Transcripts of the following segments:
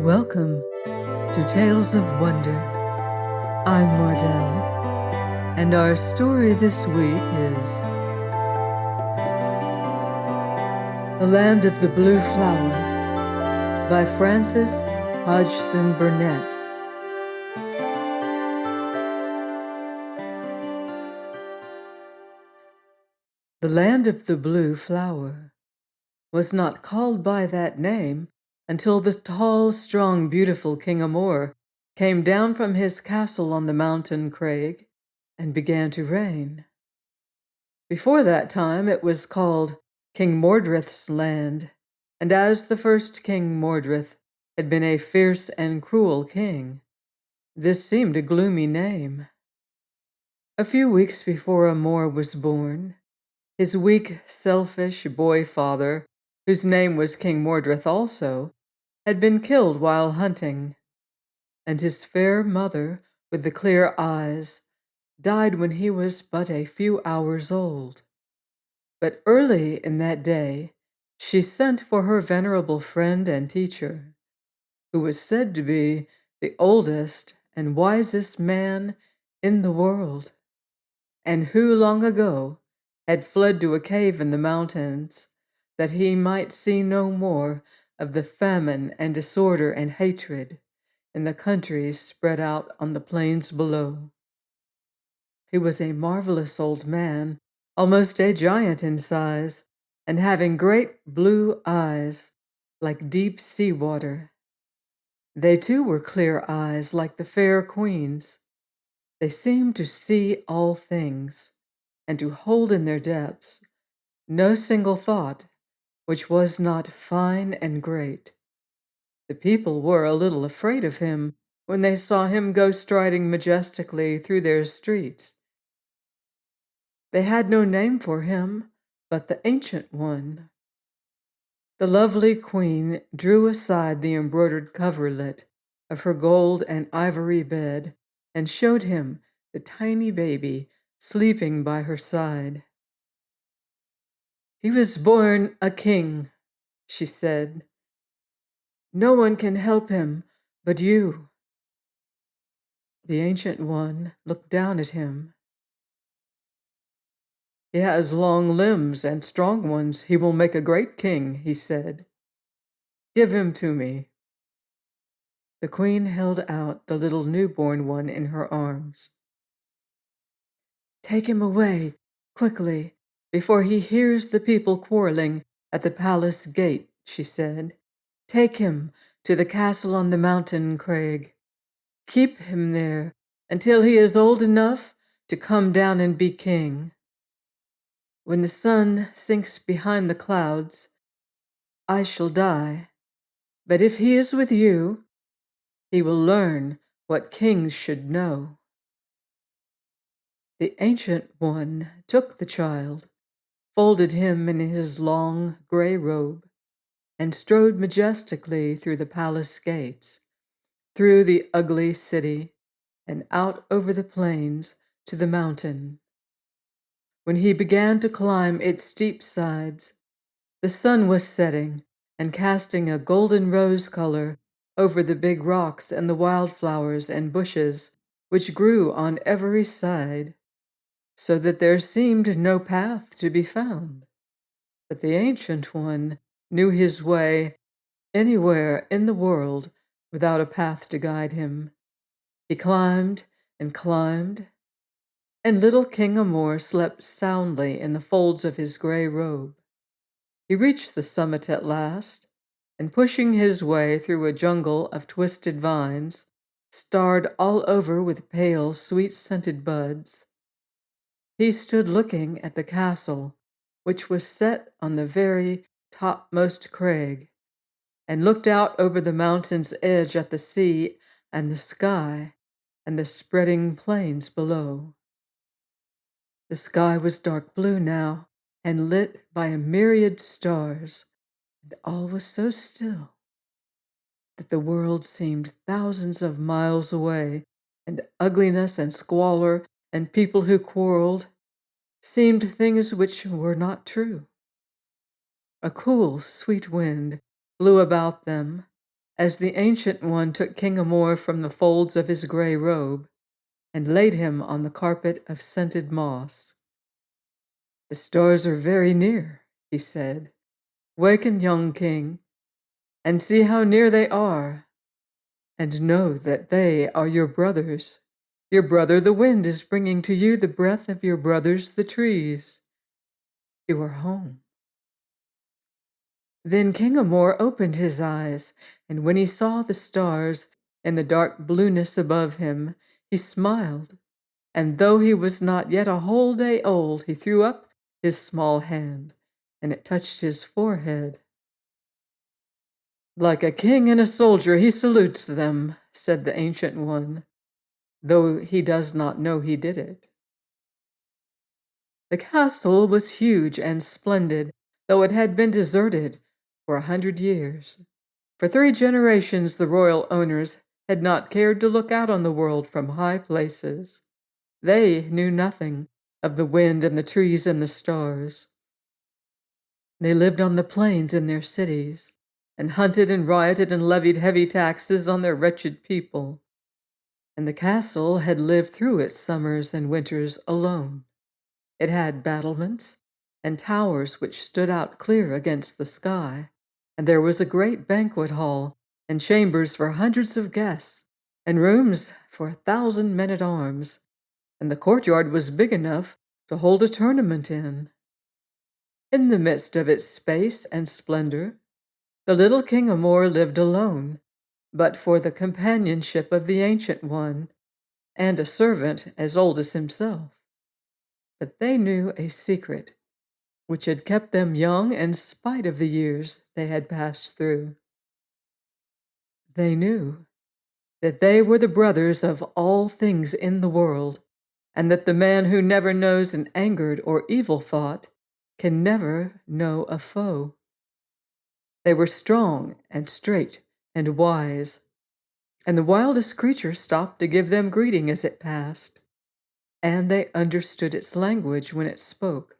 Welcome to Tales of Wonder. I'm Mardell, and our story this week is The Land of the Blue Flower by Frances Hodgson Burnett. The Land of the Blue Flower was not called by that name until the tall, strong, beautiful King Amor came down from his castle on the mountain crag and began to reign. Before that time it was called King Mordred's land, and as the first King Mordred had been a fierce and cruel king, this seemed a gloomy name. A few weeks before Amor was born, his weak, selfish boy father, whose name was King Mordred also, had been killed while hunting, and his fair mother with the clear eyes died when he was but a few hours old. But early in that day, she sent for her venerable friend and teacher, who was said to be the oldest and wisest man in the world, and who long ago had fled to a cave in the mountains that he might see no more of the famine and disorder and hatred in the countries spread out on the plains below. He was a marvelous old man, almost a giant in size, and having great blue eyes like deep sea water. They too were clear eyes like the fair queen's. They seemed to see all things, and to hold in their depths no single thought which was not fine and great. The people were a little afraid of him when they saw him go striding majestically through their streets. They had no name for him but the Ancient One. The lovely queen drew aside the embroidered coverlet of her gold and ivory bed and showed him the tiny baby sleeping by her side. "He was born a king," she said. "No one can help him but you." The Ancient One looked down at him. "He has long limbs and strong ones. He will make a great king," he said. "Give him to me." The queen held out the little newborn one in her arms. "Take him away, quickly, before he hears the people quarreling at the palace gate," she said. "Take him to the castle on the mountain crag. Keep him there until he is old enough to come down and be king. When the sun sinks behind the clouds, I shall die. But if he is with you, he will learn what kings should know." The Ancient One took the child, folded him in his long gray robe, and strode majestically through the palace gates, through the ugly city, and out over the plains to the mountain. When he began to climb its steep sides, the sun was setting and casting a golden rose color over the big rocks and the wildflowers and bushes which grew on every side, so that there seemed no path to be found. But the Ancient One knew his way anywhere in the world without a path to guide him. He climbed and climbed, and little King Amor slept soundly in the folds of his gray robe. He reached the summit at last, and pushing his way through a jungle of twisted vines, starred all over with pale, sweet-scented buds, he stood looking at the castle, which was set on the very topmost crag, and looked out over the mountain's edge at the sea and the sky and the spreading plains below. The sky was dark blue now and lit by a myriad stars, and all was so still that the world seemed thousands of miles away and ugliness and squalor and people who quarreled seemed things which were not true. A cool, sweet wind blew about them as the Ancient One took King Amor from the folds of his gray robe and laid him on the carpet of scented moss. "The stars are very near," he said. "Waken, young king, and see how near they are, and know that they are your brothers. Your brother the wind is bringing to you the breath of your brothers the trees. You are home." Then King Amor opened his eyes, and when he saw the stars in the dark blueness above him, he smiled, and though he was not yet a whole day old, he threw up his small hand, and it touched his forehead. "Like a king and a soldier, he salutes them," said the Ancient One, though he does not know he did it. The castle was huge and splendid, though it had been deserted for 100 years. For 3 generations, the royal owners had not cared to look out on the world from high places. They knew nothing of the wind and the trees and the stars. They lived on the plains in their cities, and hunted and rioted and levied heavy taxes on their wretched people. And the castle had lived through its summers and winters alone. It had battlements and towers which stood out clear against the sky, and there was a great banquet hall and chambers for hundreds of guests, and rooms for 1,000 men-at-arms, and the courtyard was big enough to hold a tournament in. In the midst of its space and splendor, the little King Amor lived alone, but for the companionship of the Ancient One and a servant as old as himself. But they knew a secret which had kept them young in spite of the years they had passed through. They knew that they were the brothers of all things in the world, and that the man who never knows an angered or evil thought can never know a foe. They were strong and straight and wise, and the wildest creature stopped to give them greeting as it passed, and they understood its language when it spoke.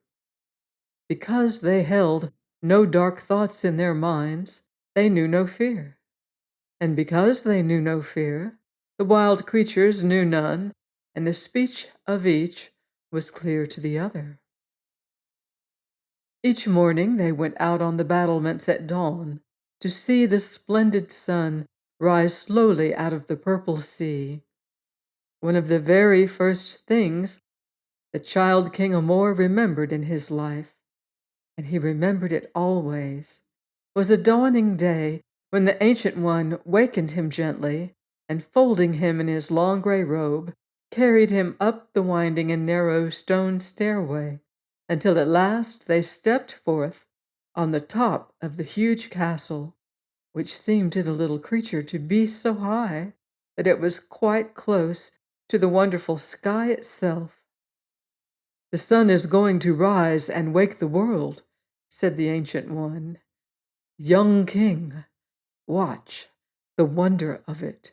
Because they held no dark thoughts in their minds, they knew no fear. And because they knew no fear, the wild creatures knew none, and the speech of each was clear to the other. Each morning they went out on the battlements at dawn to see the splendid sun rise slowly out of the purple sea. One of the very first things the child King Amor remembered in his life, and he remembered it always, was a dawning day when the Ancient One wakened him gently, and folding him in his long gray robe, carried him up the winding and narrow stone stairway, until at last they stepped forth on the top of the huge castle, which seemed to the little creature to be so high that it was quite close to the wonderful sky itself. "The sun is going to rise and wake the world," said the Ancient One. "Young king, watch the wonder of it."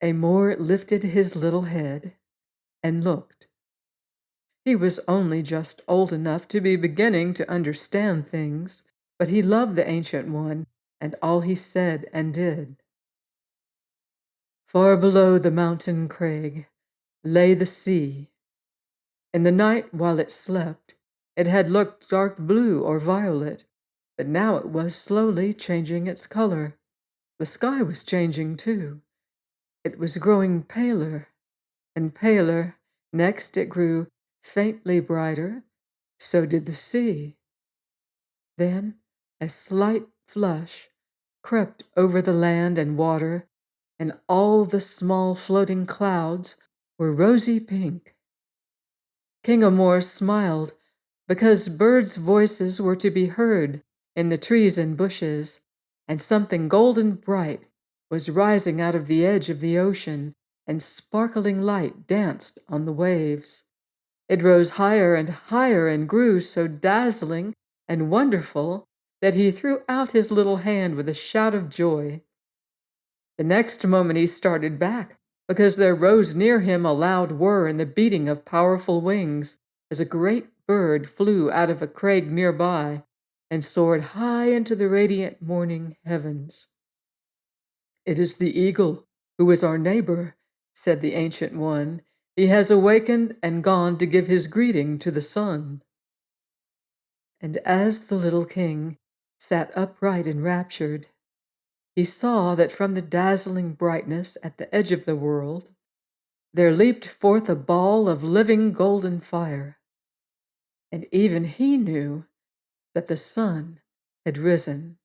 Amor lifted his little head and looked. He was only just old enough to be beginning to understand things, but he loved the Ancient One and all he said and did. Far below the mountain crag lay the sea. In the night while it slept, it had looked dark blue or violet, but now it was slowly changing its color. The sky was changing too. It was growing paler and paler. Next it grew faintly brighter. So did the sea. Then a slight flush crept over the land and water, and all the small floating clouds were rosy pink. King Amor smiled because birds' voices were to be heard in the trees and bushes, and something golden bright was rising out of the edge of the ocean, and sparkling light danced on the waves. It rose higher and higher and grew so dazzling and wonderful that he threw out his little hand with a shout of joy. The next moment he started back because there rose near him a loud whir and the beating of powerful wings, as a great bird flew out of a crag nearby and soared high into the radiant morning heavens. "It is the eagle, who is our neighbor," said the Ancient One. "He has awakened and gone to give his greeting to the sun." And as the little king sat upright and raptured, he saw that from the dazzling brightness at the edge of the world, there leaped forth a ball of living golden fire. And even he knew that the sun had risen.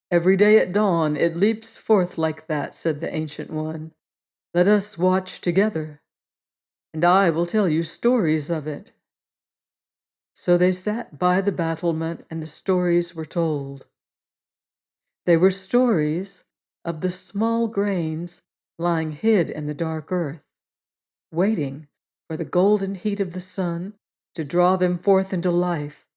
"Every day at dawn it leaps forth like that," said the Ancient One. "Let us watch together, and I will tell you stories of it." So they sat by the battlement, and the stories were told. They were stories of the small grains lying hid in the dark earth, waiting for the golden heat of the sun to draw them forth into life,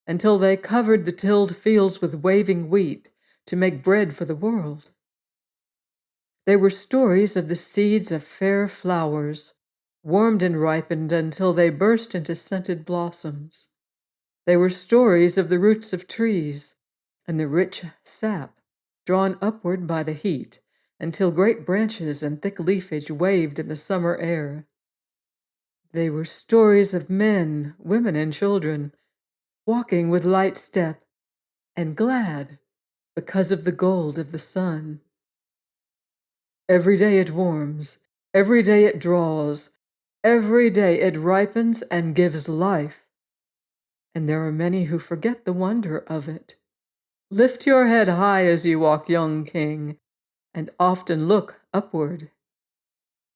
until they covered the tilled fields with waving wheat to make bread for the world. They were stories of the seeds of fair flowers, warmed and ripened until they burst into scented blossoms. They were stories of the roots of trees and the rich sap drawn upward by the heat until great branches and thick leafage waved in the summer air. They were stories of men, women, and children walking with light step and glad because of the gold of the sun. Every day it warms, every day it draws, every day it ripens and gives life. And there are many who forget the wonder of it. Lift your head high as you walk, young king, and often look upward.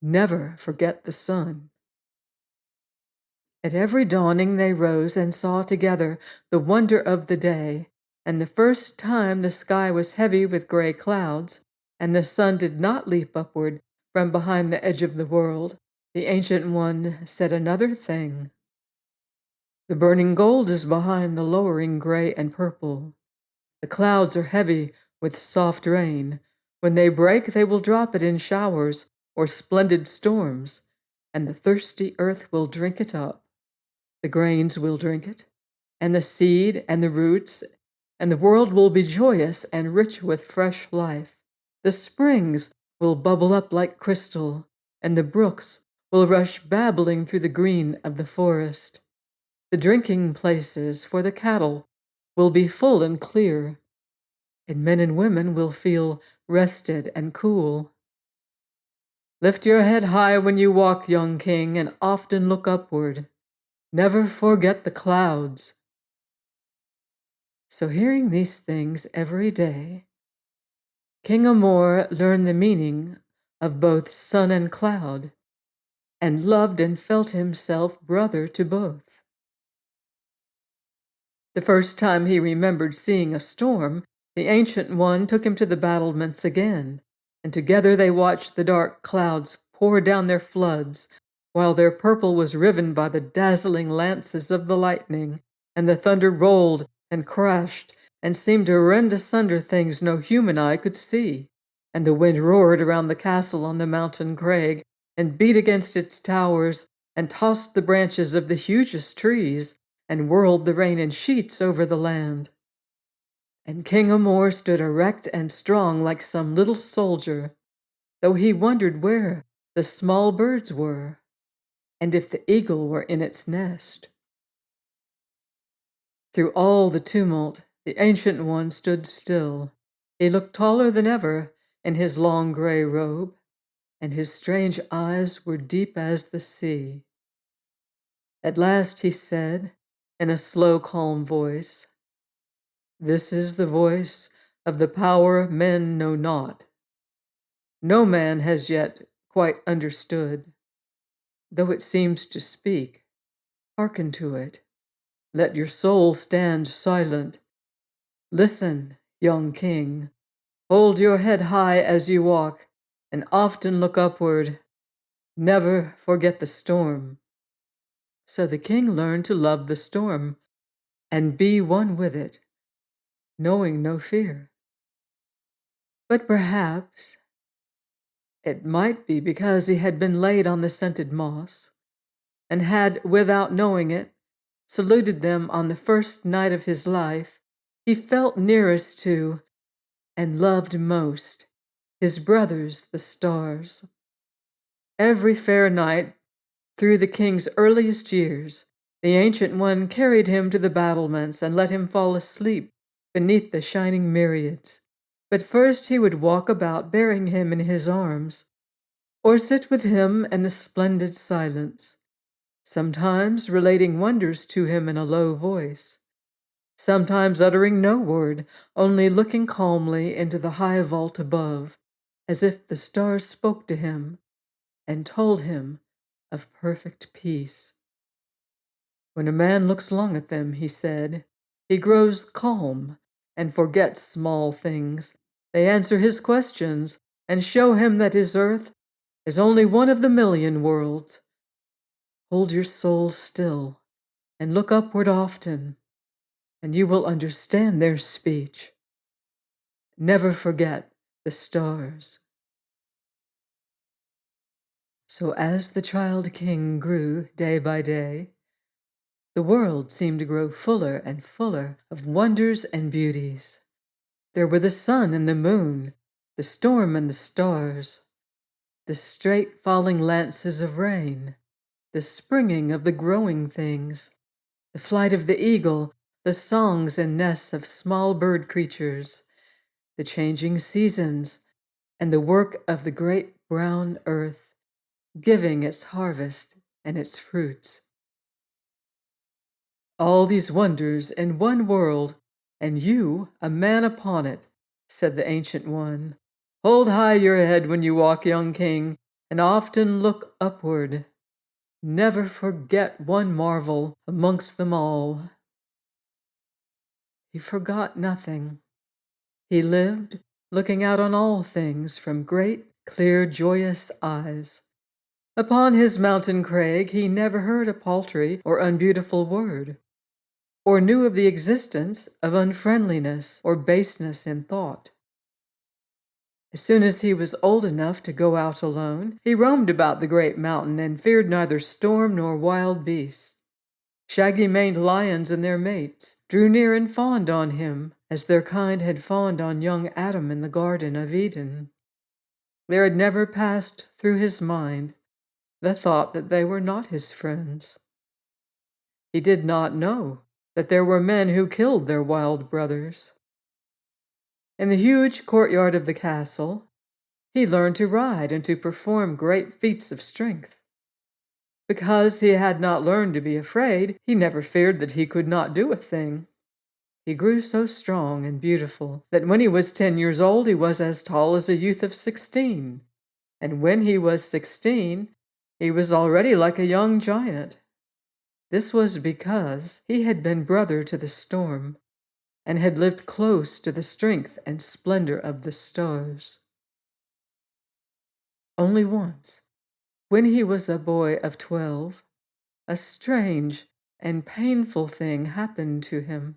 Never forget the sun. At every dawning they rose and saw together the wonder of the day, and the first time the sky was heavy with gray clouds, and the sun did not leap upward from behind the edge of the world, the Ancient One said another thing. "The burning gold is behind the lowering gray and purple. The clouds are heavy with soft rain. When they break, they will drop it in showers or splendid storms, and the thirsty earth will drink it up. The grains will drink it, and the seed and the roots, and the world will be joyous and rich with fresh life. The springs will bubble up like crystal, and the brooks will rush babbling through the green of the forest. The drinking places for the cattle will be full and clear, and men and women will feel rested and cool. Lift your head high when you walk, young king, and often look upward. Never forget the clouds." So hearing these things every day, King Amor learned the meaning of both sun and cloud, and loved and felt himself brother to both. The first time he remembered seeing a storm, the Ancient One took him to the battlements again, and together they watched the dark clouds pour down their floods, while their purple was riven by the dazzling lances of the lightning, and the thunder rolled and crashed and seemed to rend asunder things no human eye could see. And the wind roared around the castle on the mountain crag, and beat against its towers, and tossed the branches of the hugest trees, and whirled the rain in sheets over the land. And King Amor stood erect and strong like some little soldier, though he wondered where the small birds were, and if the eagle were in its nest. Through all the tumult, the Ancient One stood still. He looked taller than ever in his long gray robe, and his strange eyes were deep as the sea. At last he said, in a slow, calm voice, "This is the voice of the power men know not. No man has yet quite understood. Though it seems to speak, hearken to it. Let your soul stand silent. Listen, young king. Hold your head high as you walk, and often look upward. Never forget the storm." So the king learned to love the storm and be one with it, knowing no fear. But perhaps It might be because he had been laid on the scented moss, and had, without knowing it, saluted them on the first night of his life. He felt nearest to, and loved most, his brothers, the stars. Every fair night, through the king's earliest years, the Ancient One carried him to the battlements and let him fall asleep beneath the shining myriads. But first he would walk about bearing him in his arms, or sit with him in the splendid silence, sometimes relating wonders to him in a low voice, sometimes uttering no word, only looking calmly into the high vault above, as if the stars spoke to him and told him of perfect peace. When a man looks long at them, he said, he grows calm and forgets small things. They answer his questions and show him that his earth is only one of the million worlds. Hold your soul still and look upward often, and you will understand their speech. Never forget the stars. So as the child king grew day by day, the world seemed to grow fuller and fuller of wonders and beauties. There were the sun and the moon, the storm and the stars, the straight falling lances of rain, the springing of the growing things, the flight of the eagle, the songs and nests of small bird creatures, the changing seasons, and the work of the great brown earth, giving its harvest and its fruits. All these wonders in one world, and you a man upon it, said the Ancient One. Hold high your head when you walk, young king, and often look upward. Never forget one marvel amongst them all. He forgot nothing. He lived, looking out on all things from great, clear, joyous eyes. Upon his mountain crag he never heard a paltry or unbeautiful word, or knew of the existence of unfriendliness or baseness in thought. As soon as he was old enough to go out alone, he roamed about the great mountain and feared neither storm nor wild beasts. Shaggy-maned lions and their mates drew near and fawned on him, as their kind had fawned on young Adam in the Garden of Eden. There had never passed through his mind the thought that they were not his friends. He did not know that there were men who killed their wild brothers. In the huge courtyard of the castle, he learned to ride and to perform great feats of strength. Because he had not learned to be afraid, he never feared that he could not do a thing. He grew so strong and beautiful that when he was 10 years old, he was as tall as a youth of 16. And when he was 16, he was already like a young giant. This was because he had been brother to the storm and had lived close to the strength and splendor of the stars. Only once, when he was a boy of 12, a strange and painful thing happened to him.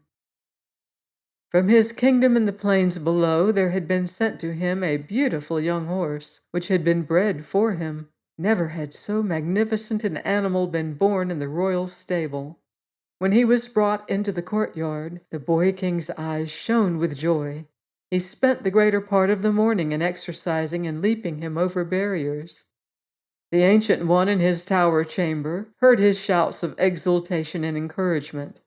From his kingdom in the plains below, there had been sent to him a beautiful young horse, which had been bred for him. Never had so magnificent an animal been born in the royal stable. When he was brought into the courtyard, the boy king's eyes shone with joy. He spent the greater part of the morning in exercising and leaping him over barriers. The Ancient One in his tower chamber heard his shouts of exultation and encouragement.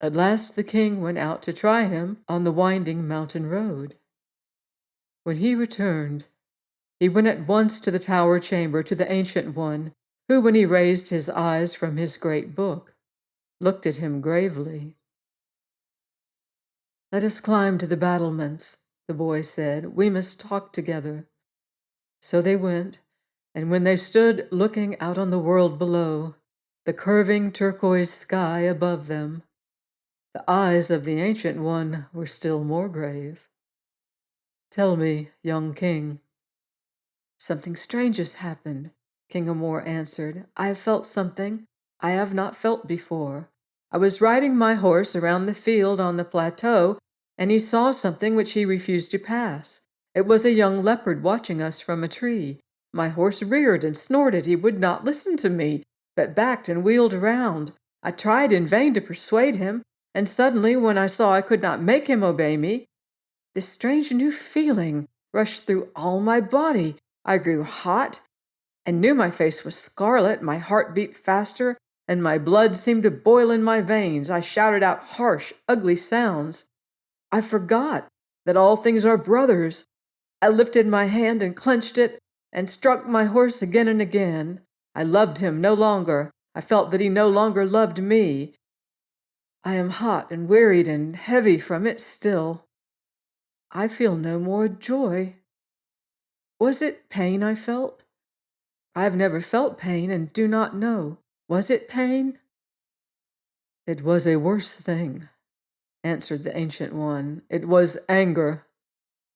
At last the king went out to try him on the winding mountain road. When he returned, he went at once to the tower chamber to the Ancient One, who, when he raised his eyes from his great book, looked at him gravely. "Let us climb to the battlements," the boy said. "We must talk together." So they went, and when they stood looking out on the world below, the curving turquoise sky above them, the eyes of the Ancient One were still more grave. "Tell me, young king." "Something strange has happened," King Amor answered. "I have felt something I have not felt before. I was riding my horse around the field on the plateau, and he saw something which he refused to pass, It was a young leopard watching us from a tree. My horse reared and snorted. He would not listen to me, but backed and wheeled around. I tried in vain to persuade him, and suddenly, when I saw I could not make him obey me, this strange new feeling rushed through all my body. I grew hot and knew my face was scarlet. My heart beat faster, and my blood seemed to boil in my veins. I shouted out harsh, ugly sounds. I forgot that all things are brothers. I lifted my hand and clenched it and struck my horse again and again. I loved him no longer. I felt that he no longer loved me. I am hot and wearied and heavy from it still. I feel no more joy. Was it pain I felt? I have never felt pain and do not know. Was it pain? It was a worse thing, answered the Ancient One. It was anger.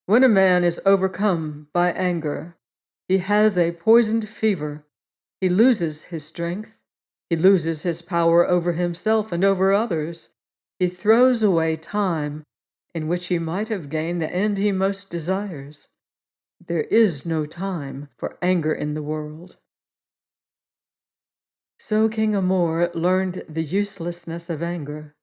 When a man is overcome by anger, he has a poisoned fever. He loses his strength. He loses his power over himself and over others. He throws away time in which he might have gained the end he most desires. There is no time for anger in the world. So King Amor learned the uselessness of anger,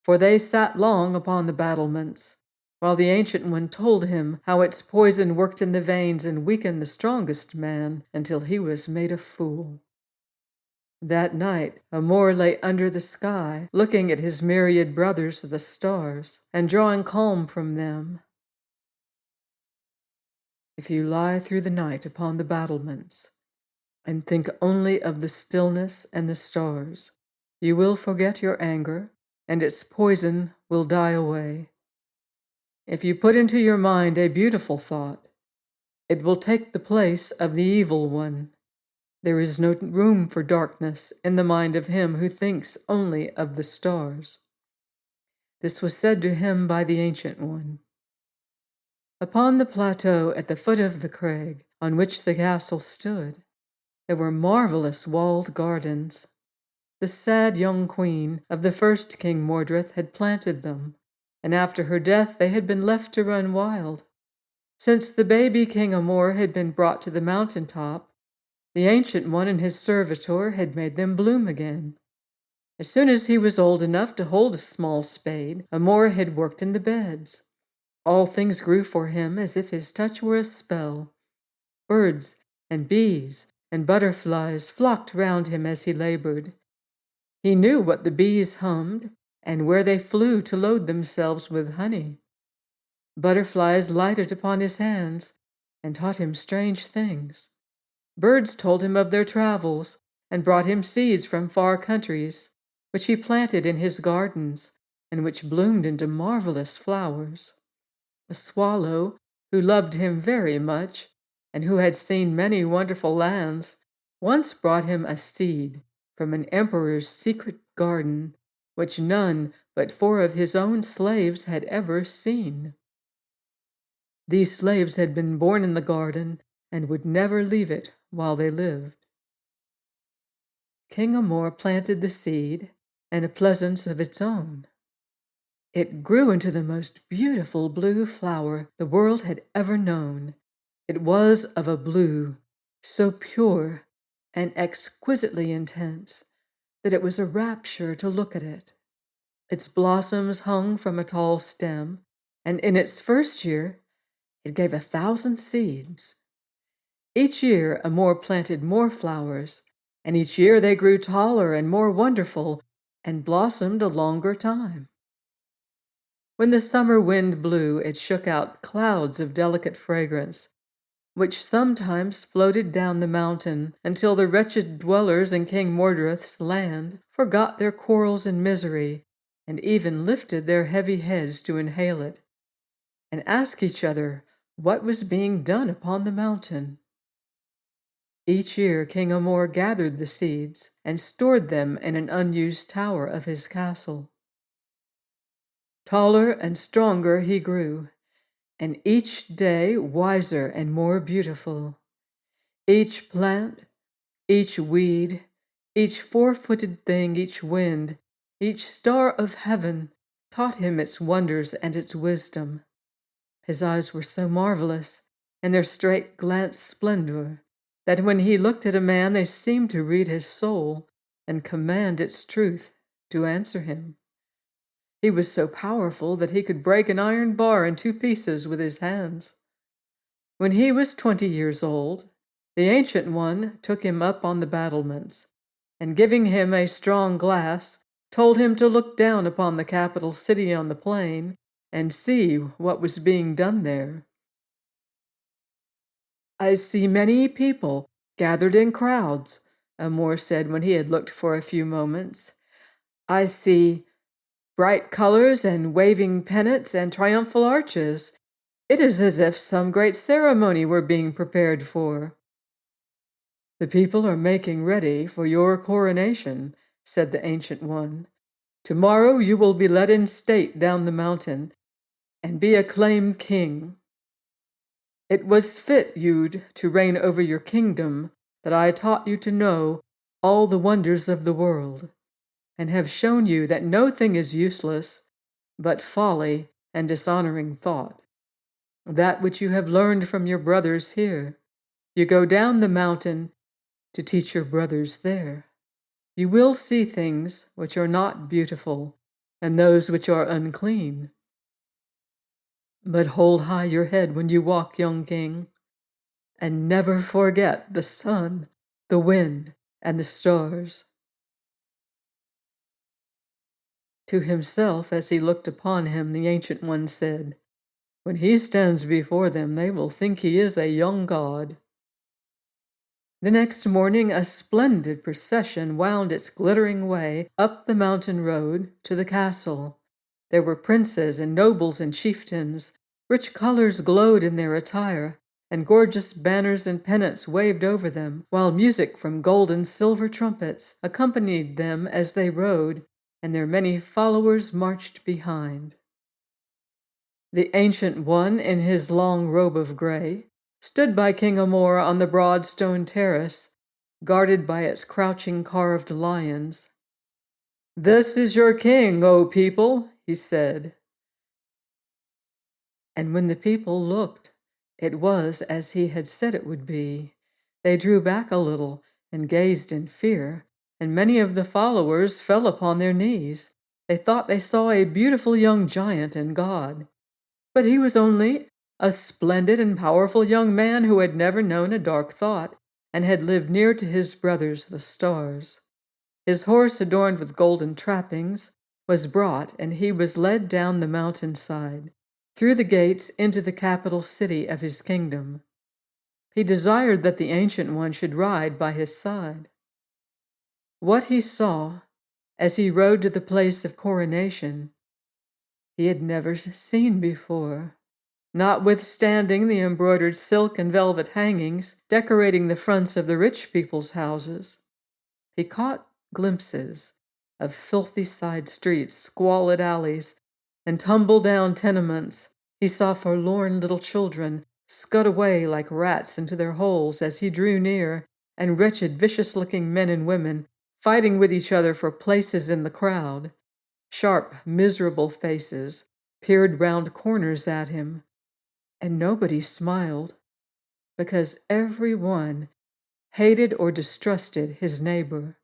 for they sat long upon the battlements, while the Ancient One told him how its poison worked in the veins and weakened the strongest man until he was made a fool. That night Amor lay under the sky, looking at his myriad brothers the stars, and drawing calm from them. If you lie through the night upon the battlements, and think only of the stillness and the stars, you will forget your anger, and its poison will die away. If you put into your mind a beautiful thought, it will take the place of the evil one. There is no room for darkness in the mind of him who thinks only of the stars. This was said to him by the Ancient One. Upon the plateau at the foot of the crag on which the castle stood, there were marvelous walled gardens. The sad young queen of the first King Mordred had planted them, and after her death they had been left to run wild. Since the baby King Amor had been brought to the mountain top, the Ancient One and his servitor had made them bloom again. As soon as he was old enough to hold a small spade, Amor had worked in the beds. All things grew for him as if his touch were a spell. Birds and bees and butterflies flocked round him as he labored. He knew what the bees hummed and where they flew to load themselves with honey. Butterflies lighted upon his hands and taught him strange things. Birds told him of their travels and brought him seeds from far countries, which he planted in his gardens and which bloomed into marvelous flowers. A swallow, who loved him very much and who had seen many wonderful lands, once brought him a seed from an emperor's secret garden, which none but 4 of his own slaves had ever seen. These slaves had been born in the garden and would never leave it while they lived. King Amor planted the seed in a pleasance of its own. It grew into the most beautiful blue flower the world had ever known. It was of a blue so pure and exquisitely intense that it was a rapture to look at it. Its blossoms hung from a tall stem, and in its first year it gave 1,000 seeds. Each year Amor planted more flowers, and each year they grew taller and more wonderful and blossomed a longer time. When the summer wind blew, it shook out clouds of delicate fragrance, which sometimes floated down the mountain until the wretched dwellers in King Mordred's land forgot their quarrels and misery, and even lifted their heavy heads to inhale it, and ask each other what was being done upon the mountain. Each year King Amor gathered the seeds and stored them in an unused tower of his castle. Taller and stronger he grew, and each day wiser and more beautiful. Each plant, each weed, each 4-footed thing, each wind, each star of heaven taught him its wonders and its wisdom. His eyes were so marvelous, and their straight glance splendor, that when he looked at a man, they seemed to read his soul and command its truth to answer him. He was so powerful that he could break an iron bar in two pieces with his hands. When he was 20 years old, the Ancient One took him up on the battlements, and giving him a strong glass, told him to look down upon the capital city on the plain and see what was being done there. "I see many people gathered in crowds," Amor said when he had looked for a few moments. "I see bright colors and waving pennants and triumphal arches. It is as if some great ceremony were being prepared for." "The people are making ready for your coronation," said the Ancient One. "Tomorrow you will be led in state down the mountain and be acclaimed king. It was fit, Yud, to reign over your kingdom, that I taught you to know all the wonders of the world, and have shown you that no thing is useless but folly and dishonoring thought. That which you have learned from your brothers here, you go down the mountain to teach your brothers there. You will see things which are not beautiful, and those which are unclean. But hold high your head when you walk, young king, and never forget the sun, the wind, and the stars." To himself, as he looked upon him, the Ancient One said, "When he stands before them, they will think he is a young god." The next morning, a splendid procession wound its glittering way up the mountain road to the castle. There were princes and nobles and chieftains. Rich colors glowed in their attire, and gorgeous banners and pennants waved over them, while music from gold and silver trumpets accompanied them as they rode, and their many followers marched behind. The Ancient One, in his long robe of gray, stood by King Amor on the broad stone terrace, guarded by its crouching carved lions. "This is your king, O people," he said. And when the people looked, it was as he had said it would be. They drew back a little and gazed in fear, and many of the followers fell upon their knees. They thought they saw a beautiful young giant and god. But he was only a splendid and powerful young man who had never known a dark thought, and had lived near to his brothers, the stars. His horse, adorned with golden trappings, was brought, and he was led down the mountainside, through the gates into the capital city of his kingdom. He desired that the Ancient One should ride by his side. What he saw, as he rode to the place of coronation, he had never seen before. Notwithstanding the embroidered silk and velvet hangings decorating the fronts of the rich people's houses, he caught glimpses of filthy side streets, squalid alleys, and tumble-down tenements. He saw forlorn little children scud away like rats into their holes as he drew near, and wretched, vicious-looking men and women fighting with each other for places in the crowd. Sharp, miserable faces peered round corners at him, and nobody smiled, because every one hated or distrusted his neighbor.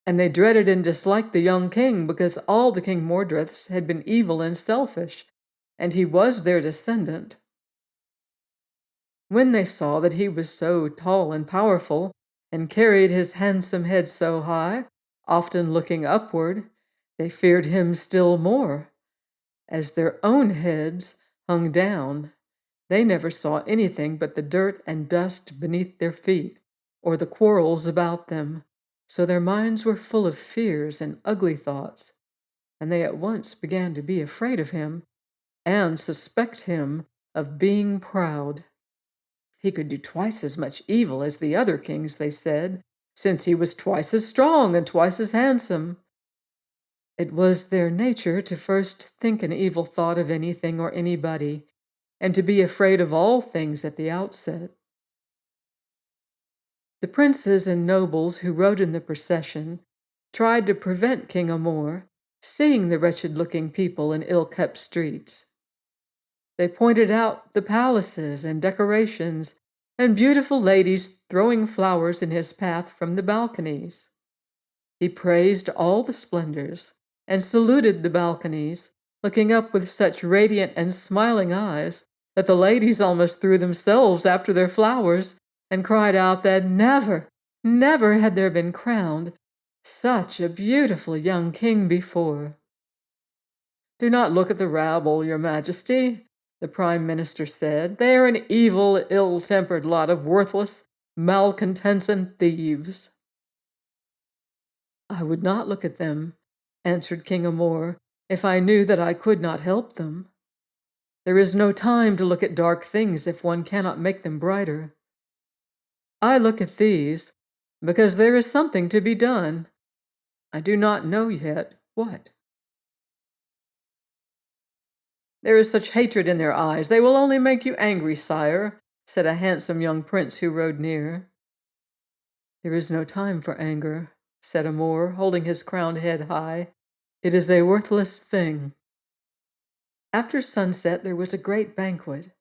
And they dreaded and disliked the young king because all the King Mordreths had been evil and selfish, and he was their descendant. When they saw that he was so tall and powerful, and carried his handsome head so high, often looking upward, they feared him still more. As their own heads hung down, they never saw anything but the dirt and dust beneath their feet, or the quarrels about them, so their minds were full of fears and ugly thoughts, and they at once began to be afraid of him, and suspect him of being proud. He could do twice as much evil as the other kings, they said, since he was twice as strong and twice as handsome. It was their nature to first think an evil thought of anything or anybody, and to be afraid of all things at the outset. The princes and nobles who rode in the procession tried to prevent King Amor seeing the wretched-looking people in ill-kept streets. They pointed out the palaces and decorations, and beautiful ladies throwing flowers in his path from the balconies. He praised all the splendors and saluted the balconies, looking up with such radiant and smiling eyes that the ladies almost threw themselves after their flowers and cried out that never, never had there been crowned such a beautiful young king before. "Do not look at the rabble, your majesty," the prime minister said. "They are an evil, ill-tempered lot of worthless malcontents and thieves." "I would not look at them," answered King Amor, "if I knew that I could not help them. There is no time to look at dark things if one cannot make them brighter. I look at these because there is something to be done. I do not know yet what. There is such hatred in their eyes, they will only make you angry, sire," said a handsome young prince who rode near. "There is no time for anger," said Amor, holding his crowned head high. "It is a worthless thing." After sunset there was a great banquet,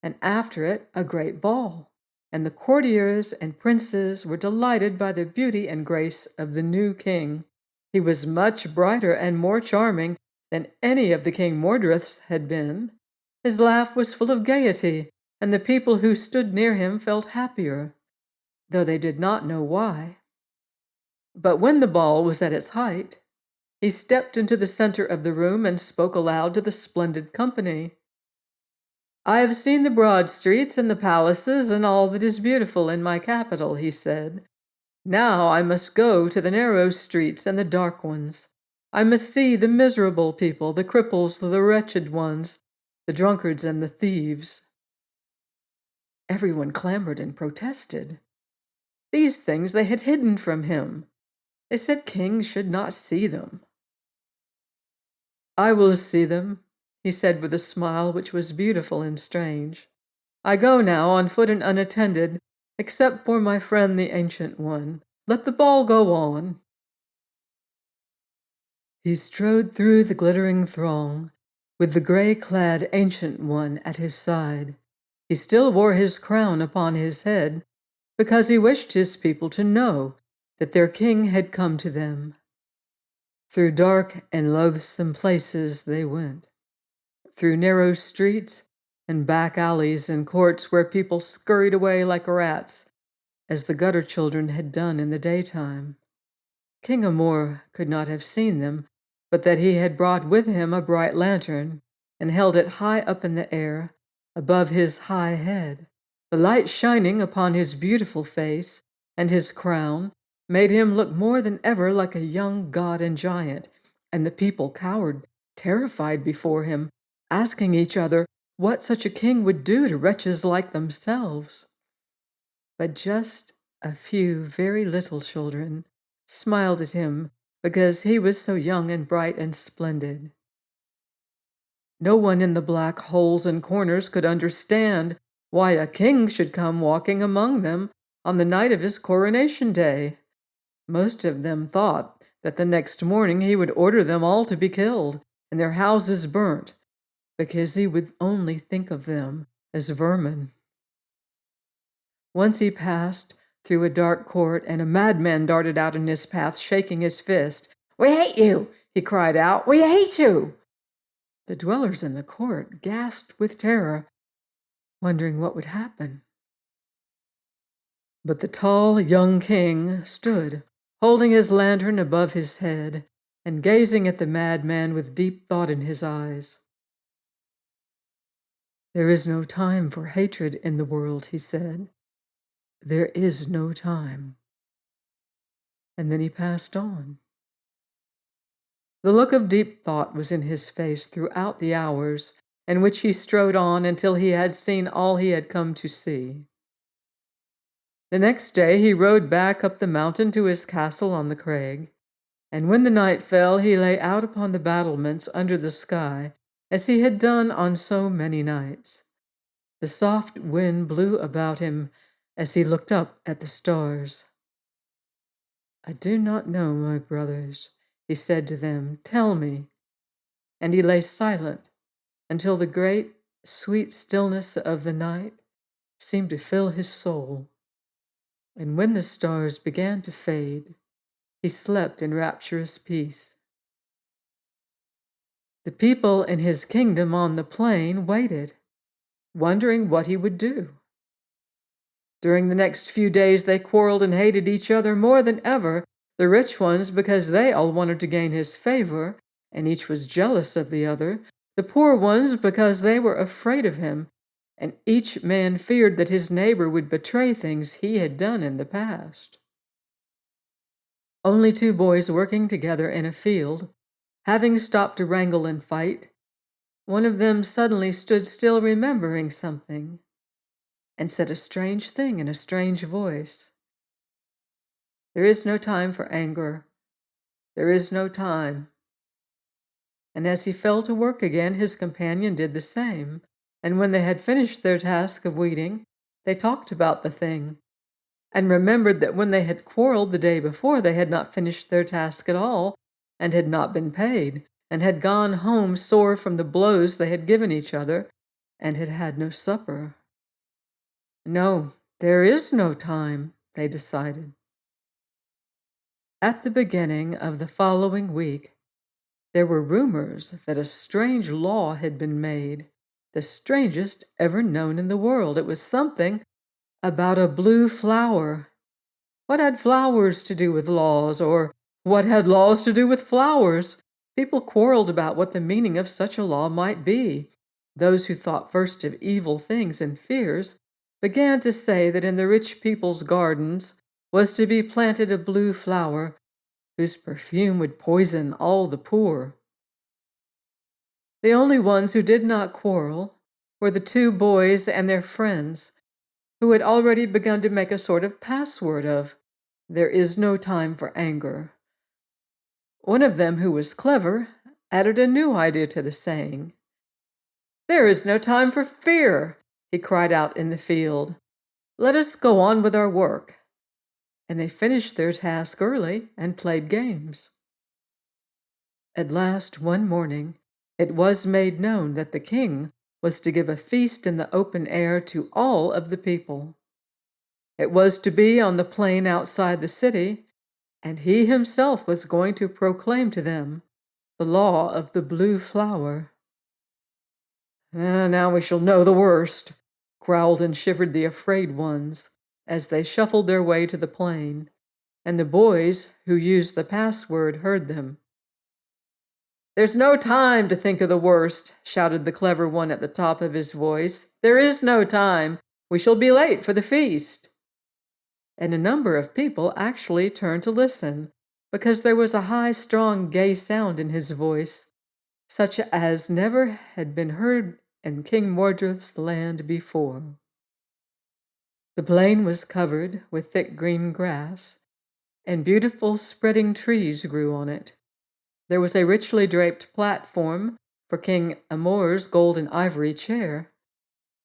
and after it a great ball, and the courtiers and princes were delighted by the beauty and grace of the new king. He was much brighter and more charming than any of the King Mordred's had been. His laugh was full of gaiety, and the people who stood near him felt happier, though they did not know why. But when the ball was at its height, he stepped into the center of the room and spoke aloud to the splendid company. "I have seen the broad streets and the palaces and all that is beautiful in my capital," he said. "Now I must go to the narrow streets and the dark ones. I must see the miserable people, the cripples, the wretched ones, the drunkards and the thieves." Everyone clamored and protested. These things they had hidden from him. They said kings should not see them. "I will see them," he said with a smile which was beautiful and strange. "I go now on foot and unattended, except for my friend the Ancient One. Let the ball go on." He strode through the glittering throng, with the gray-clad Ancient One at his side. He still wore his crown upon his head, because he wished his people to know that their king had come to them. Through dark and loathsome places they went, through narrow streets and back alleys and courts where people scurried away like rats, as the gutter children had done in the daytime. King Amor could not have seen them, but that he had brought with him a bright lantern, and held it high up in the air, above his high head. The light shining upon his beautiful face and his crown made him look more than ever like a young god and giant, and the people cowered, terrified before him, asking each other what such a king would do to wretches like themselves. But just a few very little children smiled at him because he was so young and bright and splendid. No one in the black holes and corners could understand why a king should come walking among them on the night of his coronation day. Most of them thought that the next morning he would order them all to be killed and their houses burnt, because he would only think of them as vermin. Once he passed through a dark court, and a madman darted out in his path, shaking his fist. "We hate you!" he cried out. "We hate you!" The dwellers in the court gasped with terror, wondering what would happen. But the tall young king stood, holding his lantern above his head and gazing at the madman with deep thought in his eyes. "There is no time for hatred in the world," he said. "There is no time." And then he passed on. The look of deep thought was in his face throughout the hours in which he strode on until he had seen all he had come to see. The next day he rode back up the mountain to his castle on the crag, and when the night fell he lay out upon the battlements under the sky, as he had done on so many nights. The soft wind blew about him as he looked up at the stars. "I do not know, my brothers," he said to them. "Tell me." And he lay silent until the great Sweet stillness of the night seemed to fill his soul, and when the stars began to fade, he slept in rapturous peace. The people in his kingdom on the plain waited, wondering what he would do. During the next few days, they quarreled and hated each other more than ever, the rich ones because they all wanted to gain his favor, and each was jealous of the other, the poor ones because they were afraid of him, and each man feared that his neighbor would betray things he had done in the past. Only two boys working together in a field, having stopped to wrangle and fight, one of them suddenly stood still remembering something, and said a strange thing in a strange voice. There is no time for anger. There is no time. And as he fell to work again, his companion did the same. And when they had finished their task of weeding, they talked about the thing, and remembered that when they had quarreled the day before, they had not finished their task at all, and had not been paid, and had gone home sore from the blows they had given each other, and had had no supper. No, there is no time, they decided. At the beginning of the following week, there were rumors that a strange law had been made, the strangest ever known in the world. It was something about a blue flower. What had flowers to do with laws, or what had laws to do with flowers? People quarreled about what the meaning of such a law might be. Those who thought first of evil things and fears began to say that in the rich people's gardens was to be planted a blue flower whose perfume would poison all the poor. The only ones who did not quarrel were the two boys and their friends, who had already begun to make a sort of password of "There is no time for anger." One of them, who was clever, added a new idea to the saying. "There is no time for fear," he cried out in the field. "Let us go on with our work." And they finished their task early and played games. At last, one morning, it was made known that the king was to give a feast in the open air to all of the people. It was to be on the plain outside the city, and he himself was going to proclaim to them the law of the blue flower. Now we shall know the worst," growled and shivered the afraid ones as they shuffled their way to the plain, and the boys who used the password heard them. "There's no time to think of the worst," shouted the clever one at the top of his voice. "There is no time. We shall be late for the feast." And a number of people actually turned to listen, because there was a high, strong, gay sound in his voice, such as never had been heard in King Mordred's land before. The plain was covered with thick green grass, and beautiful spreading trees grew on it. There was a richly draped platform for King Amor's gold and ivory chair.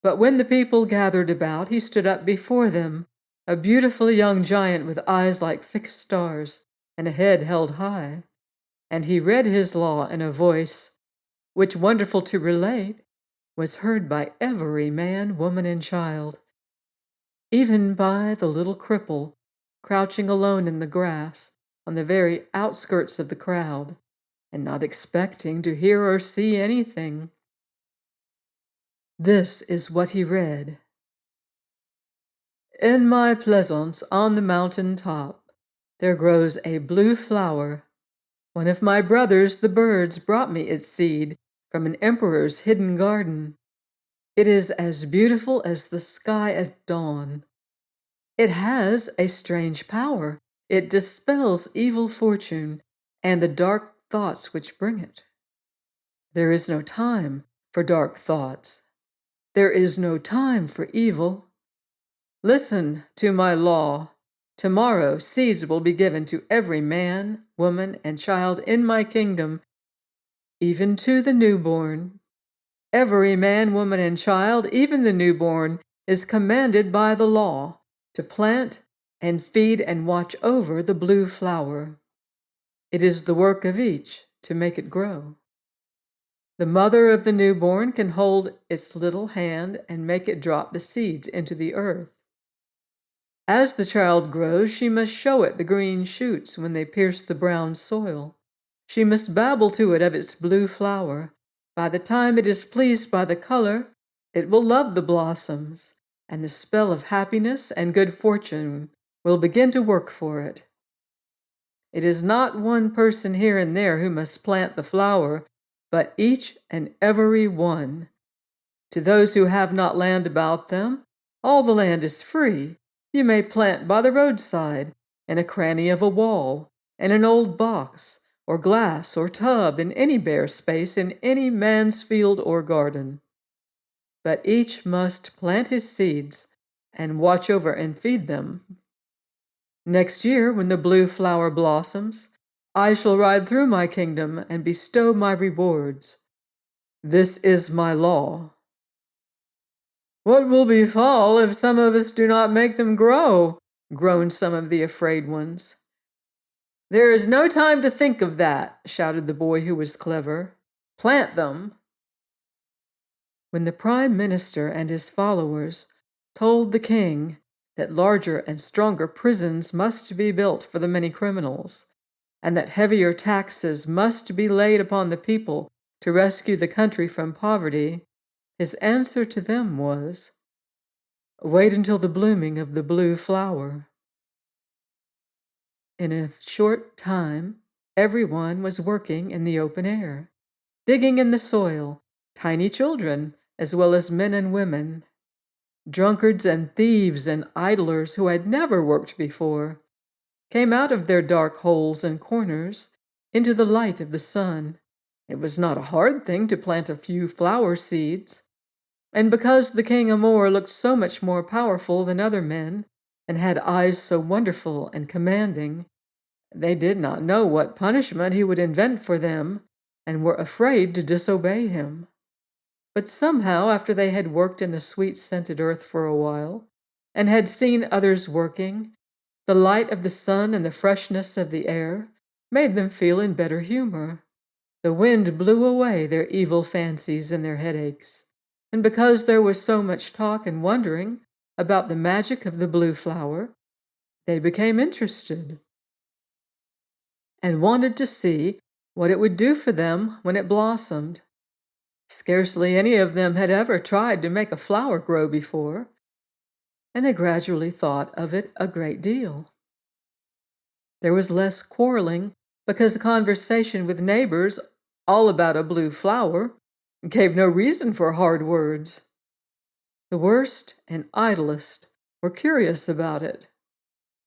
But when the people gathered about, he stood up before them, a beautiful young giant with eyes like fixed stars and a head held high. And he read his law in a voice which, wonderful to relate, was heard by every man, woman, and child, even by the little cripple crouching alone in the grass on the very outskirts of the crowd, and not expecting to hear or see anything. This is what he read. "In my pleasaunce on the mountain top, there grows a blue flower. One of my brothers, the birds, brought me its seed from an emperor's hidden garden. It is as beautiful as the sky at dawn. It has a strange power. It dispels evil fortune and the dark thoughts which bring it. There is no time for dark thoughts. There is no time for evil. Listen to my law. Tomorrow seeds will be given to every man, woman, and child in my kingdom, even to the newborn. Every man, woman, and child, even the newborn, is commanded by the law to plant and feed and watch over the blue flower. It is the work of each to make it grow." The mother of the newborn can hold its little hand and make it drop the seeds into the earth. As the child grows, she must show it the green shoots when they pierce the brown soil. She must babble to it of its blue flower. By the time it is pleased by the color, it will love the blossoms, and the spell of happiness and good fortune will begin to work for it. It is not one person here and there who must plant the flower, but each and every one. To those who have not land about them, all the land is free. You may plant by the roadside, in a cranny of a wall, in an old box, or glass, or tub, in any bare space, in any man's field or garden. But each must plant his seeds and watch over and feed them. Next year, when the blue flower blossoms, I shall ride through my kingdom and bestow my rewards. This is my law. What will befall if some of us do not make them grow? Groaned some of the afraid ones. There is no time to think of that, shouted the boy who was clever. Plant them. When the prime minister and his followers told the king that larger and stronger prisons must be built for the many criminals, and that heavier taxes must be laid upon the people to rescue the country from poverty, his answer to them was, "Wait until the blooming of the blue flower." In a short time, everyone was working in the open air, digging in the soil, tiny children as well as men and women, drunkards and thieves and idlers who had never worked before, came out of their dark holes and corners into the light of the sun. It was not a hard thing to plant a few flower seeds, and because the King Amor looked so much more powerful than other men and had eyes so wonderful and commanding, they did not know what punishment he would invent for them and were afraid to disobey him. But somehow, after they had worked in the sweet-scented earth for a while, and had seen others working, the light of the sun and the freshness of the air made them feel in better humor. The wind blew away their evil fancies and their headaches, and because there was so much talk and wondering about the magic of the blue flower, they became interested and wanted to see what it would do for them when it blossomed. Scarcely any of them had ever tried to make a flower grow before, and they gradually thought of it a great deal. There was less quarreling because the conversation with neighbors, all about a blue flower, gave no reason for hard words. The worst and idlest were curious about it,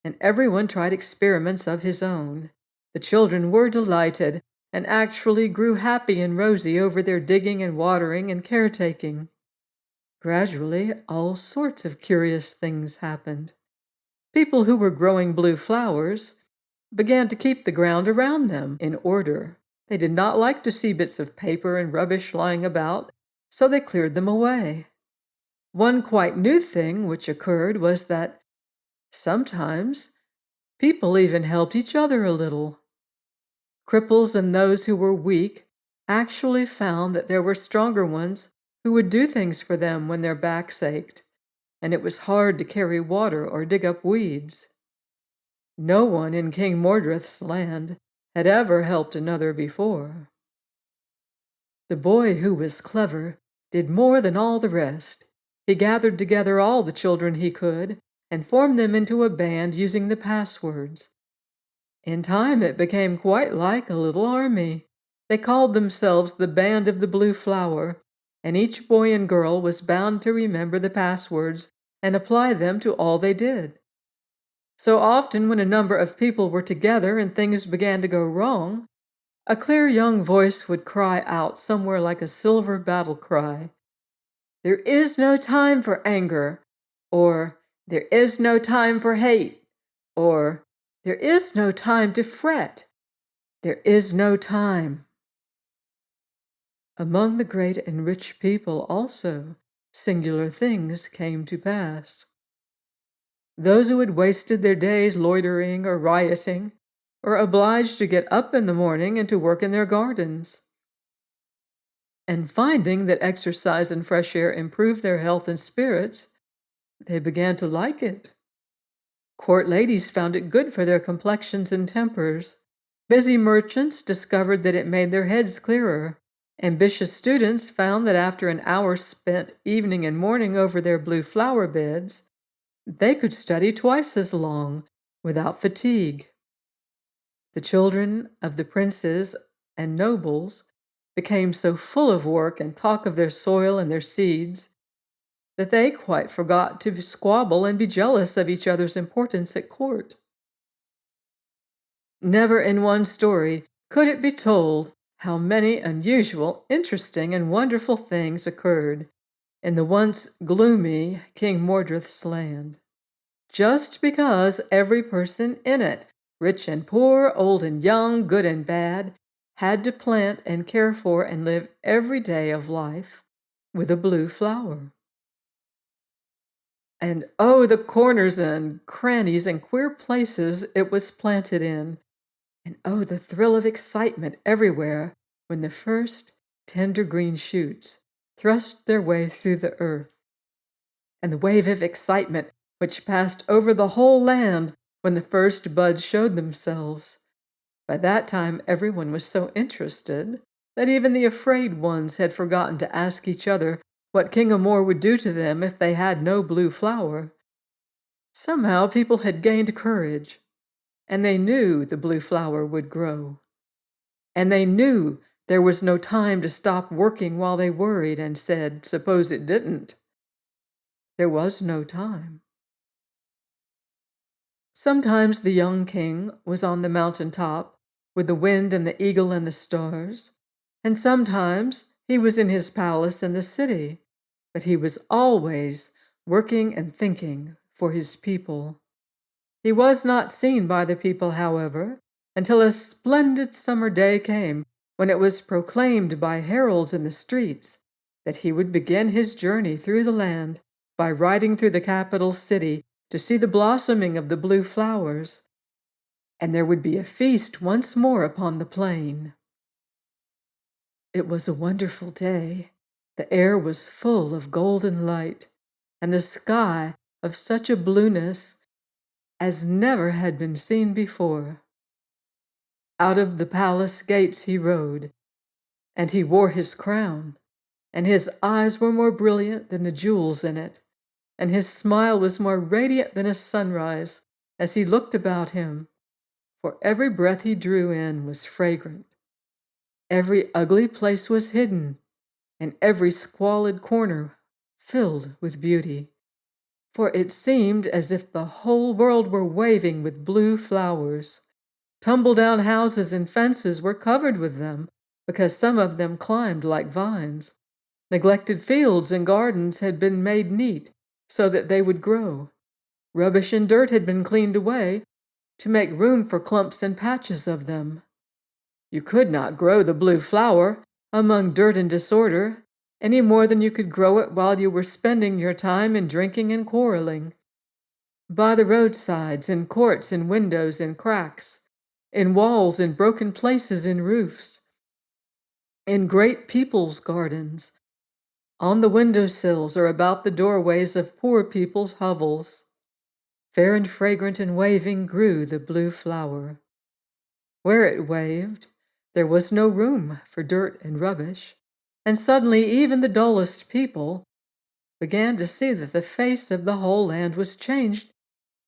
and everyone tried experiments of his own. The children were delighted and actually grew happy and rosy over their digging and watering and caretaking. Gradually, all sorts of curious things happened. People who were growing blue flowers began to keep the ground around them in order. They did not like to see bits of paper and rubbish lying about, so they cleared them away. One quite new thing which occurred was that sometimes people even helped each other a little. Cripples and those who were weak actually found that there were stronger ones who would do things for them when their backs ached, and it was hard to carry water or dig up weeds. No one in King Mordred's land had ever helped another before. The boy who was clever did more than all the rest. He gathered together all the children he could and formed them into a band using the passwords. In time, it became quite like a little army. They called themselves the Band of the Blue Flower, and each boy and girl was bound to remember the passwords and apply them to all they did. So often, when a number of people were together and things began to go wrong, a clear young voice would cry out somewhere like a silver battle cry, "There is no time for anger," or "There is no time for hate," or "There is no time to fret. There is no time." Among the great and rich people also, singular things came to pass. Those who had wasted their days loitering or rioting were obliged to get up in the morning and to work in their gardens. And finding that exercise and fresh air improved their health and spirits, they began to like it. Court ladies found it good for their complexions and tempers. Busy merchants discovered that it made their heads clearer. Ambitious students found that after an hour spent evening and morning over their blue flower beds, they could study twice as long without fatigue. The children of the princes and nobles became so full of work and talk of their soil and their seeds that they quite forgot to squabble and be jealous of each other's importance at court. Never in one story could it be told how many unusual, interesting, and wonderful things occurred in the once gloomy King Mordred's land, just because every person in it, rich and poor, old and young, good and bad, had to plant and care for and live every day of life with a blue flower. And oh, the corners and crannies and queer places it was planted in. And oh, the thrill of excitement everywhere when the first tender green shoots thrust their way through the earth. And the wave of excitement which passed over the whole land when the first buds showed themselves. By that time, everyone was so interested that even the afraid ones had forgotten to ask each other what King Amor would do to them if they had no blue flower. Somehow people had gained courage, and they knew the blue flower would grow. And they knew there was no time to stop working while they worried and said, suppose it didn't. There was no time. Sometimes the young king was on the mountain top with the wind and the eagle and the stars, and sometimes he was in his palace in the city, but he was always working and thinking for his people. He was not seen by the people, however, until a splendid summer day came when it was proclaimed by heralds in the streets that he would begin his journey through the land by riding through the capital city to see the blossoming of the blue flowers, and there would be a feast once more upon the plain. It was a wonderful day. The air was full of golden light, and the sky of such a blueness as never had been seen before. Out of the palace gates he rode, and he wore his crown, and his eyes were more brilliant than the jewels in it, and his smile was more radiant than a sunrise as he looked about him, for every breath he drew in was fragrant. Every ugly place was hidden, and every squalid corner filled with beauty, for it seemed as if the whole world were waving with blue flowers. Tumble-down houses and fences were covered with them, because some of them climbed like vines. Neglected fields and gardens had been made neat so that they would grow. Rubbish and dirt had been cleaned away to make room for clumps and patches of them. You could not grow the blue flower among dirt and disorder, any more than you could grow it while you were spending your time in drinking and quarreling. By the roadsides, in courts, in windows, in cracks, in walls, in broken places, in roofs, in great people's gardens, on the windowsills or about the doorways of poor people's hovels, fair and fragrant and waving grew the blue flower. Where it waved, there was no room for dirt and rubbish, and suddenly even the dullest people began to see that the face of the whole land was changed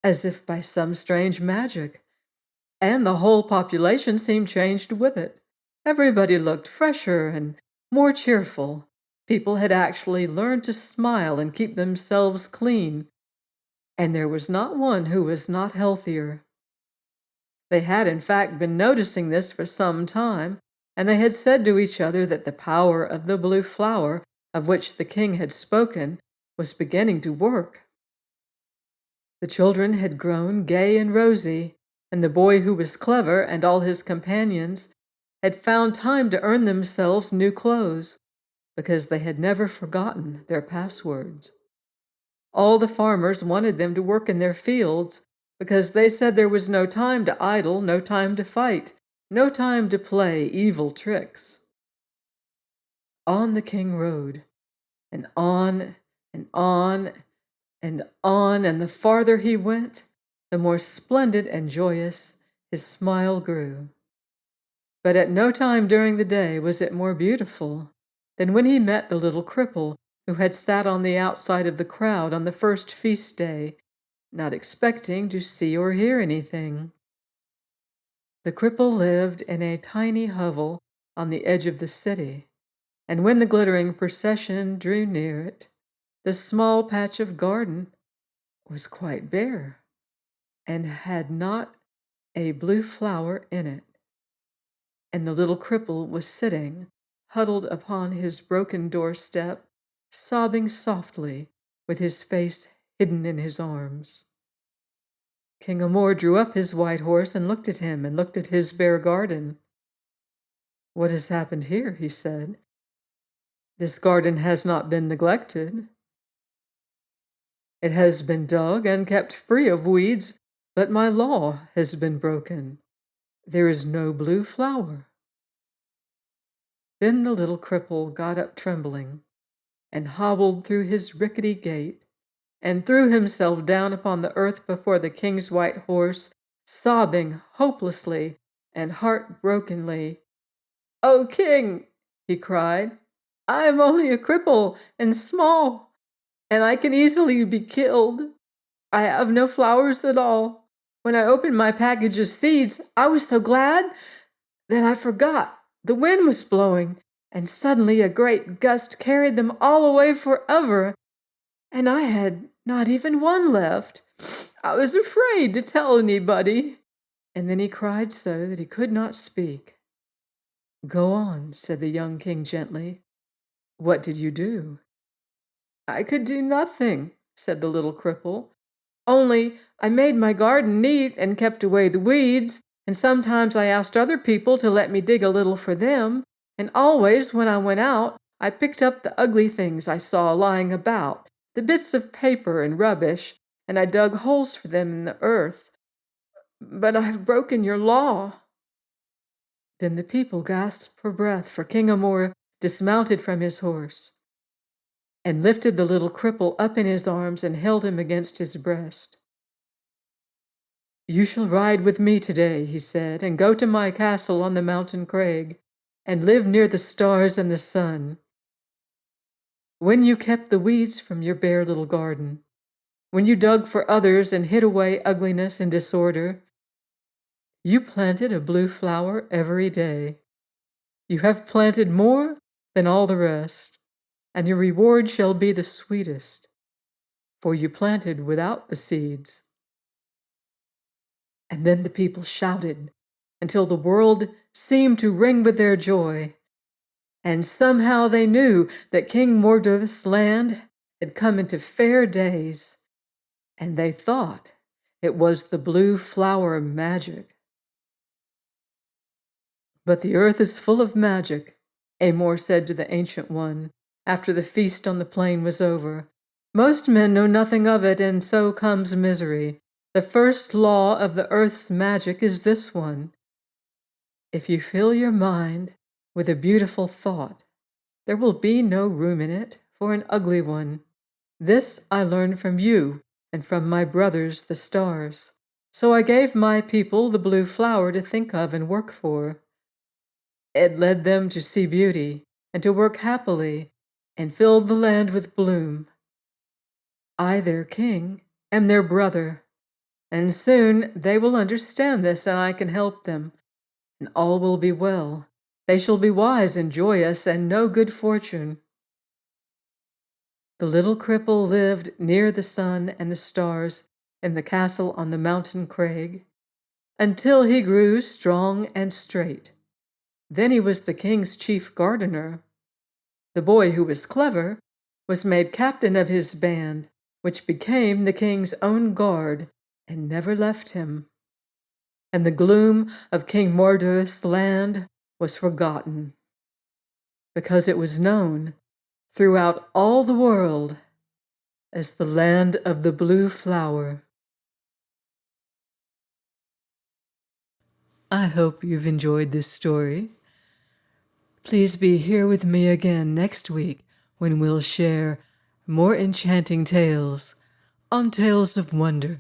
as if by some strange magic, and the whole population seemed changed with it. Everybody looked fresher and more cheerful. People had actually learned to smile and keep themselves clean, and there was not one who was not healthier. They had, in fact, been noticing this for some time, and they had said to each other that the power of the blue flower, of which the king had spoken, was beginning to work. The children had grown gay and rosy, and the boy who was clever and all his companions had found time to earn themselves new clothes, because they had never forgotten their passwords. All the farmers wanted them to work in their fields, because they said there was no time to idle, no time to fight, no time to play evil tricks. On the king rode, and on and on and on, and the farther he went, the more splendid and joyous his smile grew. But at no time during the day was it more beautiful than when he met the little cripple who had sat on the outside of the crowd on the first feast day, not expecting to see or hear anything. The cripple lived in a tiny hovel on the edge of the city, and when the glittering procession drew near it, the small patch of garden was quite bare and had not a blue flower in it. And the little cripple was sitting, huddled upon his broken doorstep, sobbing softly, with his face hidden in his arms. King Amor drew up his white horse and looked at him and looked at his bare garden. "What has happened here?" he said. "This garden has not been neglected. It has been dug and kept free of weeds, but my law has been broken. There is no blue flower." Then the little cripple got up trembling and hobbled through his rickety gate and threw himself down upon the earth before the king's white horse, sobbing hopelessly and heartbrokenly. "Oh, king," he cried, "I am only a cripple and small, and I can easily be killed. I have no flowers at all. When I opened my package of seeds, I was so glad that I forgot the wind was blowing, and suddenly a great gust carried them all away forever, and I had not even one left. I was afraid to tell anybody." And then he cried so that he could not speak. "Go on," said the young king gently. "What did you do?" "I could do nothing," said the little cripple. "Only I made my garden neat and kept away the weeds, and sometimes I asked other people to let me dig a little for them, and always when I went out, I picked up the ugly things I saw lying about, the bits of paper and rubbish, and I dug holes for them in the earth. But I've broken your law." Then the people gasped for breath, for King Amor dismounted from his horse and lifted the little cripple up in his arms and held him against his breast. "You shall ride with me today," he said, "and go to my castle on the mountain crag, and live near the stars and the sun. When you kept the weeds from your bare little garden, when you dug for others and hid away ugliness and disorder, you planted a blue flower every day. You have planted more than all the rest, and your reward shall be the sweetest, for you planted without the seeds." And then the people shouted until the world seemed to ring with their joy. And somehow they knew that King Mordred's land had come into fair days, and they thought it was the blue flower magic. "But the earth is full of magic," Amor said to the Ancient One, after the feast on the plain was over. "Most men know nothing of it, and so comes misery. The first law of the earth's magic is this one: if you fill your mind with a beautiful thought, there will be no room in it for an ugly one. This I learned from you and from my brothers, the stars. So I gave my people the blue flower to think of and work for. It led them to see beauty and to work happily and filled the land with bloom. I, their king, am their brother, and soon they will understand this and I can help them, and all will be well. They shall be wise and joyous and know good fortune." The little cripple lived near the sun and the stars in the castle on the mountain crag until he grew strong and straight. Then he was the king's chief gardener. The boy who was clever was made captain of his band, which became the king's own guard and never left him. And the gloom of King Mordred's land was forgotten, because it was known throughout all the world as the land of the blue flower. I hope you've enjoyed this story. Please be here with me again next week when we'll share more enchanting tales on Tales of Wonder.